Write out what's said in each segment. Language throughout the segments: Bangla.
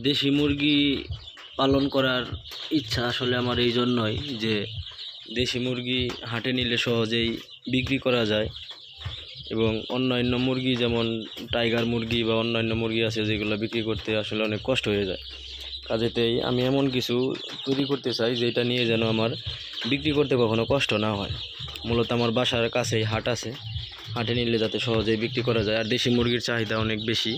দেশি মুরগি পালন করার ইচ্ছা আসলে আমার এই জন্যই যে দেশি মুরগি হাটে নিলে সহজেই বিক্রি করা যায় এবং অন্যান্য মুরগি যেমন টাইগার মুরগি বা অন্যান্য মুরগি আছে যেগুলো বিক্রি করতে আসলে অনেক কষ্ট হয়ে যায়। কাজেতেই আমি এমন কিছু তৈরি করতে চাই যেটা নিয়ে যেন আমার বিক্রি করতে কখনো কষ্ট না হয়। মূলত আমার বাসার কাছেই হাট আছে, হাটে নিলে যাতে সহজেই বিক্রি করা যায়। আর দেশি মুরগির চাহিদা অনেক বেশি।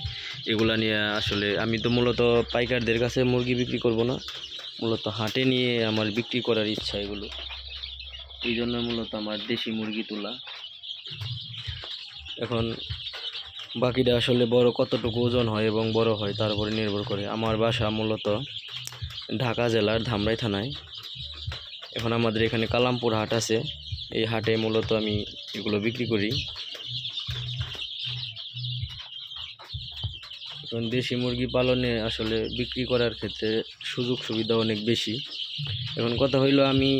এগুলা নিয়ে আসলে আমি তো মূলত পাইকারদের কাছে মুরগি বিক্রি করব না, মূলত হাটে নিয়ে আমার বিক্রি করার ইচ্ছা এগুলো। এই জন্য মূলত আমার দেশি মুরগি তোলা। এখন বাকিটা আসলে বড় কতটুকু ওজন হয় এবং বড় হয় তার উপরে নির্ভর করে। আমার বাসা মূলত ঢাকা জেলার ধামরাই থানায়। এখন আমাদের এখানে কালামপুর হাট আছে, এই হাটে মূলত আমি এগুলো বিক্রি করি। এখন দেশি মুরগি পালনে আসলে বিক্রি করার ক্ষেত্রে সুযোগ সুবিধা অনেক বেশি। এখন কথা হইলো আমি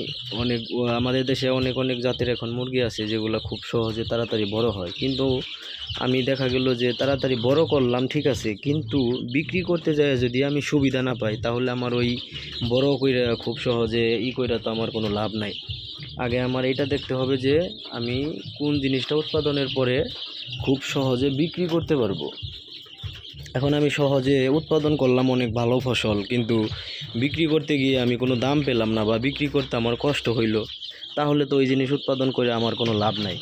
আমাদের দেশে অনেক অনেক জাতের এখন মুরগি আছে যেগুলো খুব সহজে তাড়াতাড়ি বড় হয়, কিন্তু আমি দেখা গেল যে তাড়াতাড়ি বড় করলাম ঠিক আছে, কিন্তু বিক্রি করতে যায় যদি আমি সুবিধা না পাই তাহলে আমার ওই বড় কইরা খুব সহজে কইরা তো আমার কোনো লাভ নাই। আগে আমার এটা দেখতে হবে যে আমি কোন জিনিসটা উৎপাদনের পরে খুব সহজে বিক্রি করতে পারবো। এখন আমি সহজে উৎপাদন করলাম অনেক ভালো ফসল, কিন্তু বিক্রি করতে গিয়ে আমি কোনো দাম পেলাম না বা বিক্রি করতে আমার কষ্ট হইল, তাহলে তো ওই জিনিস উৎপাদন করে আমার কোনো লাভ নাই।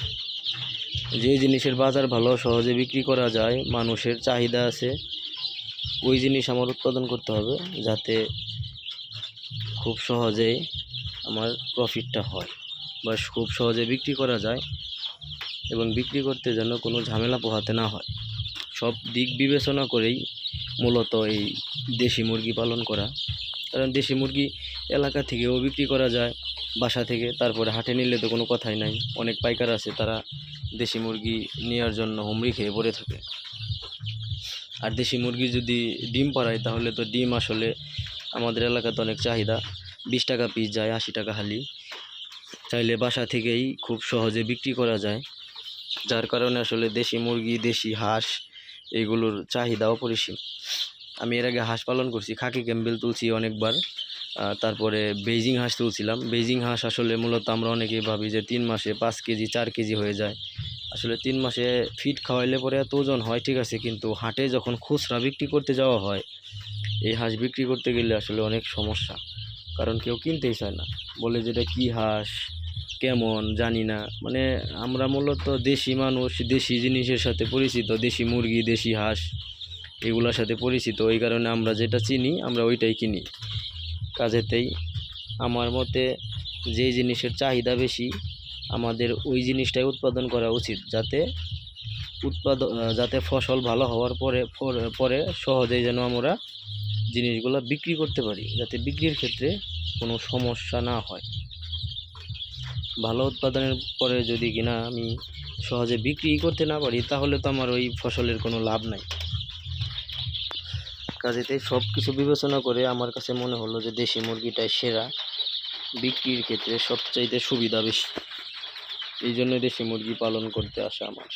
যে জিনিসের বাজার ভালো, সহজে বিক্রি করা যায়, মানুষের চাহিদা আছে, ওই জিনিস আমার উৎপাদন করতে হবে যাতে খুব সহজেই আমার প্রফিটটা হয় বা খুব সহজে বিক্রি করা যায় এবং বিক্রি করতে যেন কোনো ঝামেলা পোহাতে না হয়। সব দিক বিবেচনা করেই মূলত এই দেশি মুরগি পালন করা। কারণ দেশি মুরগি এলাকা থেকেও বিক্রি করা যায়, বাসা থেকে, তারপরে হাটে নিলে তো কোনো কথাই নাই। অনেক পাইকার আছে তারা দেশি মুরগি নেওয়ার জন্য হুমড়ি খেয়ে পড়ে থাকে। আর দেশি মুরগি যদি ডিম পাড়ায় তাহলে তো ডিম আসলে আমাদের এলাকাতে অনেক চাহিদা, 20 টাকা পিস যায়, 80 টাকা হালি। চাইলে বাসা থেকেই খুব সহজে বিক্রি করা যায়, যার কারণে আসলে দেশি মুরগি, দেশি হাঁস এগুলোর চাহিদা অপরিসীম। আমি এর আগে হাঁস পালন করছি, খাকি ক্যাম্বেল তুলছি অনেকবার, তারপরে বেইজিং হাঁস তুলছিলাম। বেইজিং হাঁস আসলে মূলত আমরা অনেকেই ভাবি যে 3 মাসে 5 কেজি 4 কেজি হয়ে যায়। আসলে 3 মাসে ফিড খাওয়াইলে পরে এত ওজন হয় ঠিক আছে, কিন্তু হাটে যখন খুচরা বিক্রি করতে যাওয়া হয়, এই হাঁস বিক্রি করতে গেলে আসলে অনেক সমস্যা। কারণ কেউ কিনতেই চায় না, বলে যে এটা কী হাঁস, কেমন জানি না। মানে আমরা মূলত দেশি মানুষ, দেশি জিনিসের সাথে পরিচিত, দেশি মুরগি, দেশি হাঁস এগুলোর সাথে পরিচিত, এই কারণে আমরা যেটা চিনি আমরা ওইটাই কিনি। কাজেতেই আমার মতে যেই জিনিসের চাহিদা বেশি আমাদের ওই জিনিসটাই উৎপাদন করা উচিত, যাতে ফসল ভালো হওয়ার পরে পরে সহজেই যেন আমরা জিনিসগুলো বিক্রি করতে পারি, যাতে বিক্রির ক্ষেত্রে কোনো সমস্যা না হয়। ভালো উৎপাদনের পরে যদি কিনা আমি সহজে বিক্রি করতে না পারি তাহলে তো আমার ওই ফসলের কোনো লাভ নাই। কাজেতে সব কিছু বিবেচনা করে আমার কাছে মনে হলো যে দেশি মুরগিটাই সেরা, বিক্রির ক্ষেত্রে সবচাইতে সুবিধা বেশি। এই জন্য দেশি মুরগি পালন করতে আসা আমার।